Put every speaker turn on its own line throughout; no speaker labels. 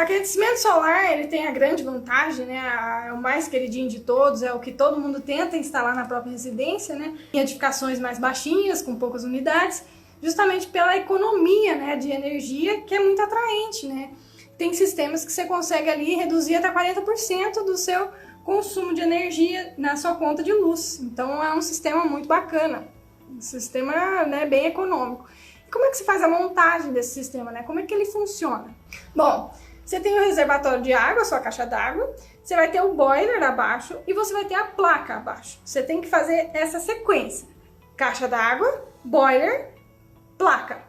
Aquecimento solar, ele tem a grande vantagem, né? É o mais queridinho de todos, é o que todo mundo tenta instalar na própria residência, né? Em edificações mais baixinhas, com poucas unidades, justamente pela economia, né, de energia, que é muito atraente, né? Tem sistemas que você consegue ali reduzir até 40% do seu consumo de energia na sua conta de luz. Então é um sistema muito bacana, um sistema, né, bem econômico. E como é que se faz a montagem desse sistema, né? Como é que ele funciona? Bom, você tem o reservatório de água, a sua caixa d'água, você vai ter o boiler abaixo e você vai ter a placa abaixo. Você tem que fazer essa sequência: caixa d'água, boiler, placa.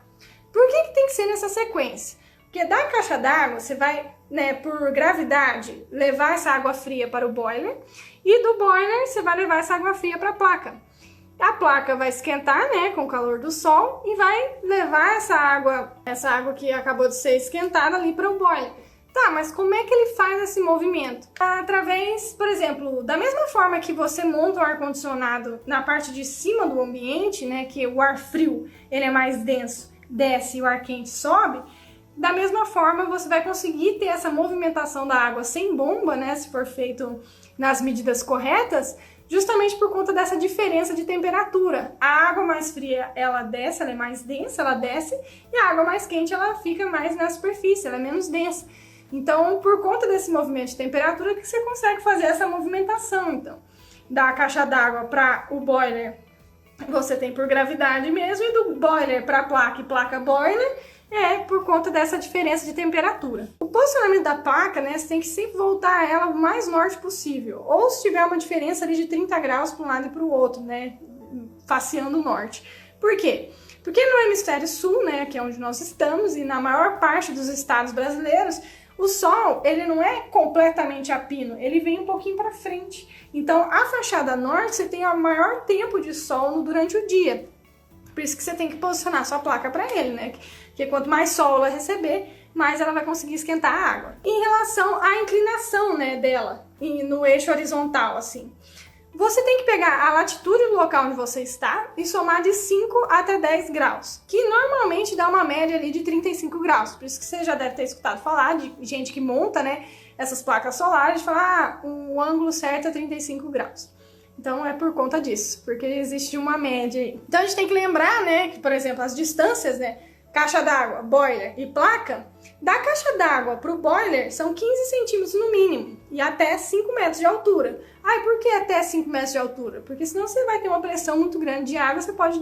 Por que tem que ser nessa sequência? Porque da caixa d'água você vai, né, por gravidade, levar essa água fria para o boiler, e do boiler você vai levar essa água fria para a placa. A placa vai esquentar, né, com o calor do sol, e vai levar essa água que acabou de ser esquentada ali para o boiler. Tá, mas como é que ele faz esse movimento? Através, por exemplo, da mesma forma que você monta um ar-condicionado na parte de cima do ambiente, né, que o ar frio ele é mais denso, desce e o ar quente sobe, da mesma forma você vai conseguir ter essa movimentação da água sem bomba, né, se for feito nas medidas corretas, justamente por conta dessa diferença de temperatura. A água mais fria, ela desce, ela é mais densa, ela desce, e a água mais quente, ela fica mais na superfície, ela é menos densa. Então, por conta desse movimento de temperatura, que você consegue fazer essa movimentação. Então, da caixa d'água para o boiler, você tem por gravidade mesmo, e do boiler para a placa e placa-boiler, é por conta dessa diferença de temperatura. O posicionamento da placa, né, você tem que sempre voltar ela o mais norte possível, ou se tiver uma diferença ali de 30 graus para um lado e para o outro, né, faceando o norte. Por quê? Porque no hemisfério sul, né, que é onde nós estamos, e na maior parte dos estados brasileiros, o sol, ele não é completamente a pino, ele vem um pouquinho para frente. Então, a fachada norte, você tem o maior tempo de sol durante o dia. Por isso que você tem que posicionar sua placa para ele, né? Porque quanto mais sol ela receber, mais ela vai conseguir esquentar a água. Em relação à inclinação, né, dela, no eixo horizontal, assim, você tem que pegar a latitude do local onde você está e somar de 5 até 10 graus, que normalmente dá uma média ali de 35 graus. Por isso que você já deve ter escutado falar de gente que monta, né, essas placas solares, de falar, o ângulo certo é 35 graus. Então é por conta disso, porque existe uma média aí. Então a gente tem que lembrar, né, que, por exemplo, as distâncias, né, caixa d'água, boiler e placa, da caixa d'água para o boiler são 15 centímetros no mínimo e até 5 metros de altura. Ah, e por que até 5 metros de altura? Porque senão você vai ter uma pressão muito grande de água, você pode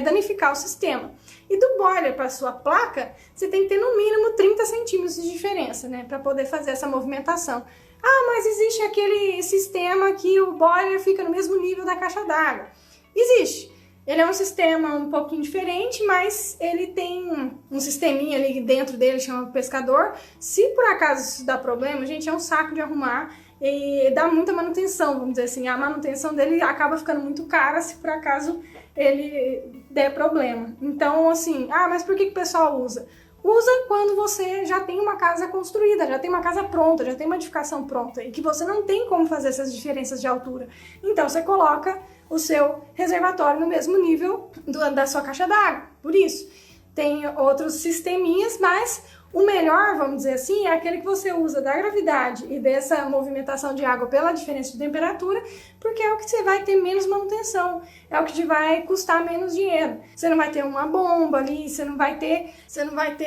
danificar o sistema. E do boiler para a sua placa, você tem que ter no mínimo 30 centímetros de diferença, né, para poder fazer essa movimentação. Ah, mas existe aquele sistema que o boiler fica no mesmo nível da caixa d'água. Existe. Ele é um sistema um pouquinho diferente, mas ele tem um sisteminha ali dentro dele, chama pescador. Se por acaso isso dá problema, gente, é um saco de arrumar e dá muita manutenção, vamos dizer assim. A manutenção dele acaba ficando muito cara se por acaso ele der problema. Então, assim, mas por que o pessoal usa? Usa quando você já tem uma casa construída, já tem uma casa pronta, já tem uma edificação pronta e que você não tem como fazer essas diferenças de altura. Então você coloca o seu reservatório no mesmo nível da sua caixa d'água. Por isso, tem outros sisteminhas, mas o melhor, vamos dizer assim, é aquele que você usa da gravidade e dessa movimentação de água pela diferença de temperatura, porque é o que você vai ter menos manutenção, é o que te vai custar menos dinheiro. Você não vai ter uma bomba ali, você não vai ter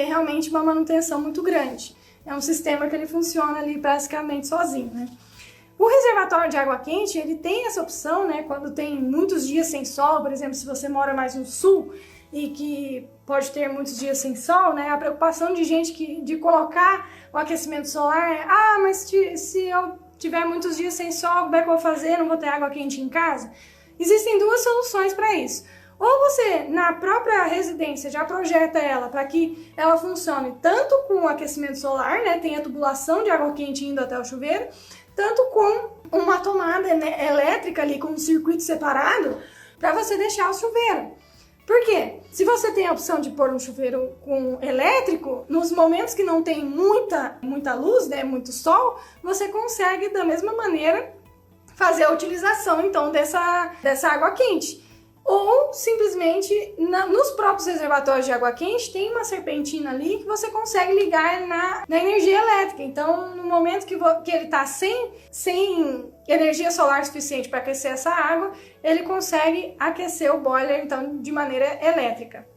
realmente uma manutenção muito grande. É um sistema que ele funciona ali praticamente sozinho, né? O reservatório de água quente, ele tem essa opção, né, quando tem muitos dias sem sol, por exemplo, se você mora mais no sul e que pode ter muitos dias sem sol, né, a preocupação de gente de colocar o aquecimento solar é, mas se eu tiver muitos dias sem sol, como é que eu vou fazer? Não vou ter água quente em casa? Existem duas soluções para isso. Ou você, na própria residência, já projeta ela para que ela funcione tanto com o aquecimento solar, né, tem a tubulação de água quente indo até o chuveiro, tanto com uma tomada elétrica ali, com um circuito separado, para você deixar o chuveiro. Por quê? Se você tem a opção de pôr um chuveiro com elétrico, nos momentos que não tem muita luz, né, muito sol, você consegue, da mesma maneira, fazer a utilização, então, dessa água quente. Ou simplesmente nos próprios reservatórios de água quente tem uma serpentina ali que você consegue ligar na energia elétrica. Então, no momento que ele está sem energia solar suficiente para aquecer essa água, ele consegue aquecer o boiler então de maneira elétrica.